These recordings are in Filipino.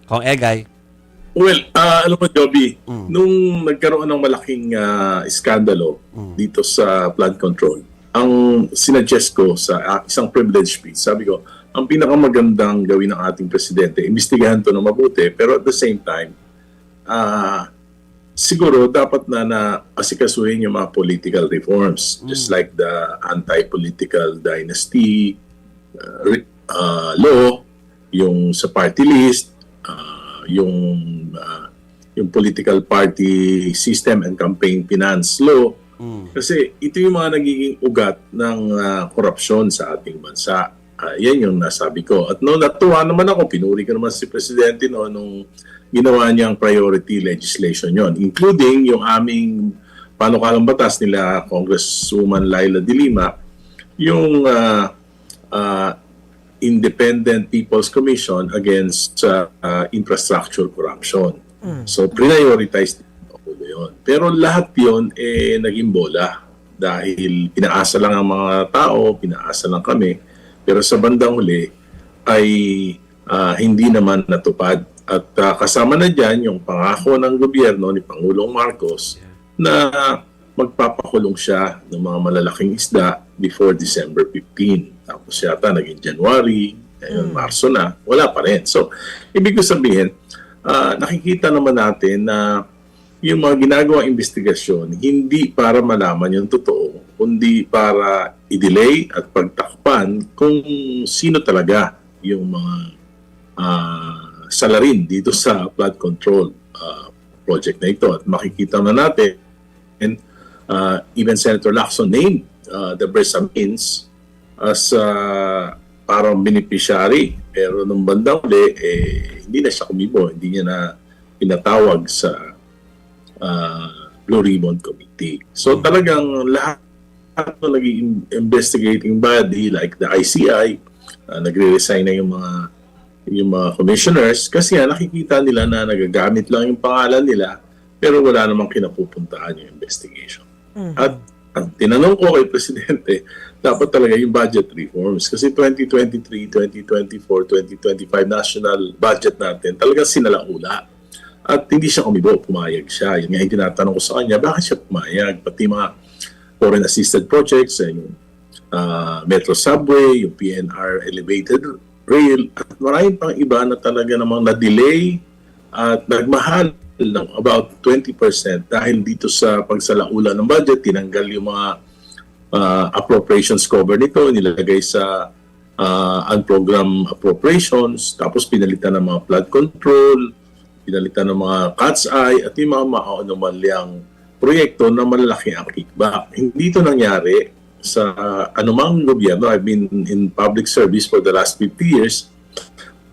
Kong Egay. Well, alam mo, Joby, nung nagkaroon ng malaking iskandalo dito sa flood control, ang sinuggest ko sa isang privilege speech, sabi ko, ang pinakamagandang gawin ng ating presidente, imbestigahan to na mabuti, pero at the same time, siguro dapat na asikasuhin yung mga political reforms, just like the anti-political dynasty law, yung sa party list, yung political party system and campaign finance law. Kasi ito yung mga nagiging ugat ng korupsyon sa ating bansa. Yan yung nasabi ko. At natuwa naman ako, pinuri ko naman si Presidente nung ginawa niyang priority legislation yon, including yung aming panukalang batas nila Congresswoman Laila De Lima, yung Independent People's Commission against infrastructure corruption. So, prioritize yun. Pero lahat yun naging bola dahil pinaasa lang ang mga tao, pinaasa lang kami. Pero sa bandang huli ay hindi naman natupad. At kasama na dyan yung pangako ng gobyerno ni Pangulong Marcos na magpapakulong siya ng mga malalaking isda before December 15. Tapos yata naging January, ngayon Marso na, wala pa rin. So, ibig ko sabihin, nakikita naman natin na yung mga ginagawang investigasyon, hindi para malaman yung totoo, kundi para i-delay at pagtakpan kung sino talaga yung mga salarin dito sa flood control project na ito. At makikita na natin, even Senator Lacson named the Bersamins as parang beneficiary. Pero nung bandang huli, hindi na siya kumibo. Hindi niya na pinatawag sa Blue Ribbon Committee. So talagang lahat ng naging investigating body like the ICI, nagre-resign na yung mga commissioners kasi nakikita nila na nagagamit lang yung pangalan nila pero wala namang kinapupuntaan yung investigation. At ang tinanong ko kay Presidente, dapat talaga yung budget reforms kasi 2023, 2024, 2025 national budget natin talagang sinalaula. At hindi siya kumibo, pumayag siya. Yun nga yung tinatanong ko sa kanya, bakit siya pumayag? Pati mga foreign assisted projects, yung Metro Subway, yung PNR Elevated Rail, at maraming pang iba na talaga namang na-delay at nagmahal ng about 20% dahil dito sa pagsalaula ng budget, tinanggal yung mga appropriations cover nito, nilagay sa unprogrammed appropriations, tapos pinalitan ng mga flood control, pinalitan ng mga cat's eye, at yung mga maanomalyang proyekto na malalaki ang kickback. Hindi ito nangyari sa anumang gobyerno. I've been in public service for the last 50 years.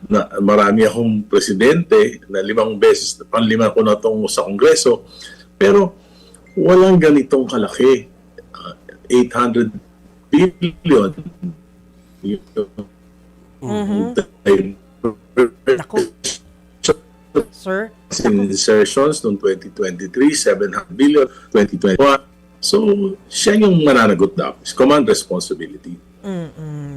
Na marami akong presidente na 5 beses, panlima ko na itong sa Kongreso. Pero walang ganitong kalaki. 800 billion. Naku. Sir? Insertions noong 2023, 700 billion, 2021. So, siya yung mananagot dapat. Command responsibility.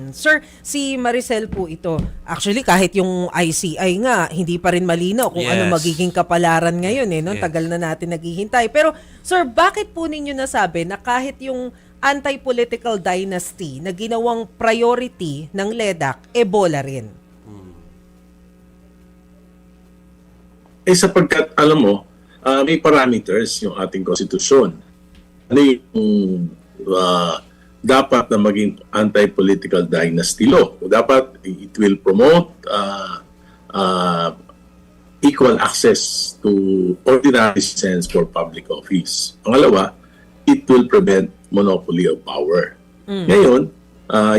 Sir, si Maricel po ito. Actually, kahit yung ICI nga, hindi pa rin malinaw kung ano magiging kapalaran ngayon. No? Tagal na natin naghihintay. Pero, sir, bakit po ninyo nasabi na kahit yung anti-political dynasty na ginawang priority ng LEDAC, bola rin? Sapagkat, alam mo, may parameters yung ating konstitusyon. Ano yung dapat na maging anti-political dynasty law? Dapat it will promote equal access to ordinary citizens for public office. Pangalawa, it will prevent monopoly of power. Ngayon,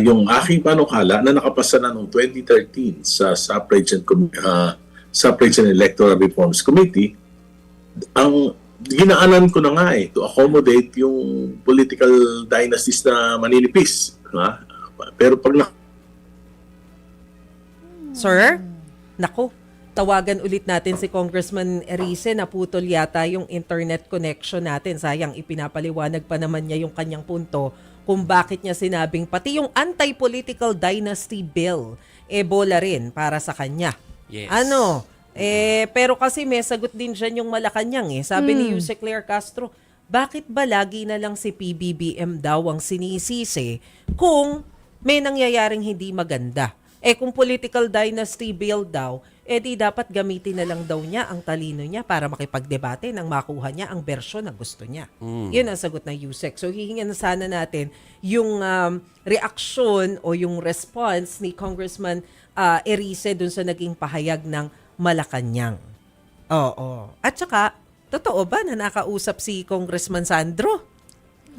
yung aking panukala na nakapasa na noong 2013 sa Suffrage and Electoral Reforms Committee, ang ginaanan ko na nga to accommodate yung political dynasties na maninipis. Pero pag Sir? Naku, tawagan ulit natin si Congressman Erice, naputol yata yung internet connection natin. Sayang, ipinapaliwanag pa naman niya yung kanyang punto kung bakit niya sinabing pati yung anti-political dynasty bill, bola rin para sa kanya. Yes. Pero kasi may sagot din dyan yung Malacanang eh. Sabi ni Yuse Claire Castro, bakit ba lagi na lang si PBBM daw ang sinisisi kung may nangyayaring hindi maganda? Kung political dynasty bill daw, di dapat gamitin na lang daw niya ang talino niya para makipagdebate nang makuha niya ang bersyon na gusto niya. Yun ang sagot ng Yusek. So hihingan na sana natin yung reaksyon o yung response ni Congressman Erice dun sa naging pahayag ng Malacanang. Oo. At saka, totoo ba na nakausap si Congressman Sandro?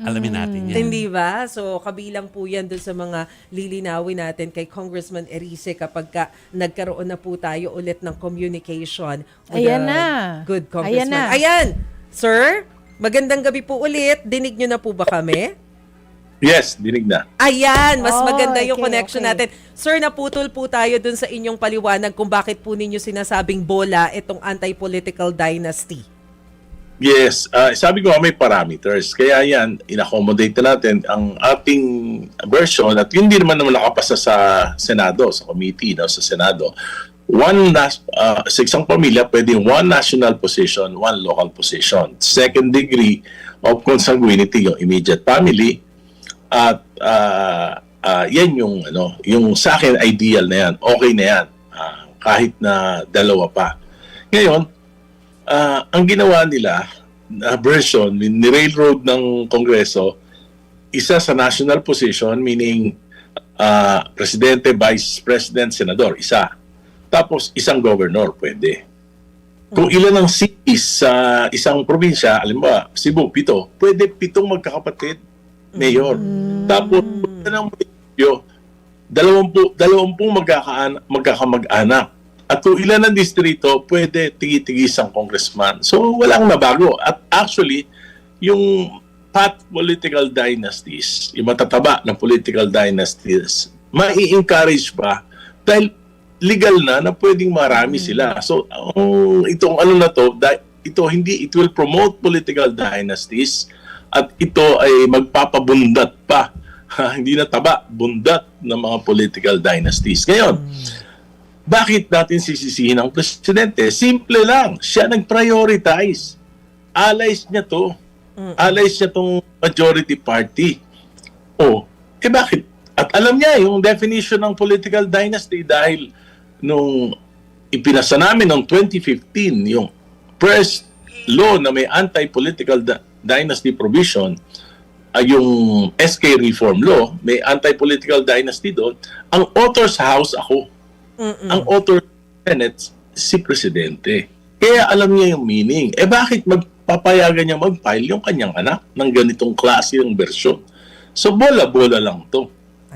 Alamin natin yan. Hindi ba? So, kabilang po yan dun sa mga lilinawin natin kay Congressman Erice kapag nagkaroon na po tayo ulit ng communication with Ayan the na. good congressman. Ayan na. Ayan! Sir, magandang gabi po ulit. Dinig nyo na po ba kami? Yes, dinig na. Ayan, mas Oh, maganda yung okay, connection okay. natin. Sir, naputol po tayo dun sa inyong paliwanag kung bakit po ninyo sinasabing bola itong anti-political dynasty. Yes, sabi ko may parameters. Kaya yan, in-accommodate na natin ang ating version at yun din naman nakapasa sa Senado, sa committee, no, sa Senado. Sa isang pamilya, pwedeng one national position, one local position. Second degree of consanguinity, yung immediate family. At yan yung sa akin ideal na yan. Okay na yan. Kahit na dalawa pa. Ngayon, ang ginawa nila na version, ni-railroad ng Kongreso, isa sa national position, meaning Presidente, Vice President, Senador, isa. Tapos isang governor, pwede. Kung ilan ang cities sa isang probinsya, alam ba, Cebu, 7, pwede 7 magkakapatid, mayor. Tapos, ng munisipyo, 20 magkakamag-anak. At kung ilan ang distrito, pwede tigi-tigis ang congressman. So, walang nabago. At actually, yung path political dynasties, yung matataba ng political dynasties, mai-encourage pa dahil legal na pwedeng marami sila. So, itong it will promote political dynasties at ito ay magpapabundat pa. Hindi na taba, bundat ng mga political dynasties. Ngayon, bakit natin sisisihin ang presidente? Simple lang. Siya nag-prioritize. Allies niya to. Allies niya tong majority party. Bakit? At alam niya yung definition ng political dynasty dahil nung ipinasa namin noong 2015, yung first law na may anti-political dynasty provision, yung SK Reform Law, may anti-political dynasty doon. Ang author's house ako. Ang author Senate, si Presidente. Kaya alam niya yung meaning. Bakit magpapayagan niya mag-file yung kanyang anak ng ganitong klase ng bersyon? So, bola-bola lang to.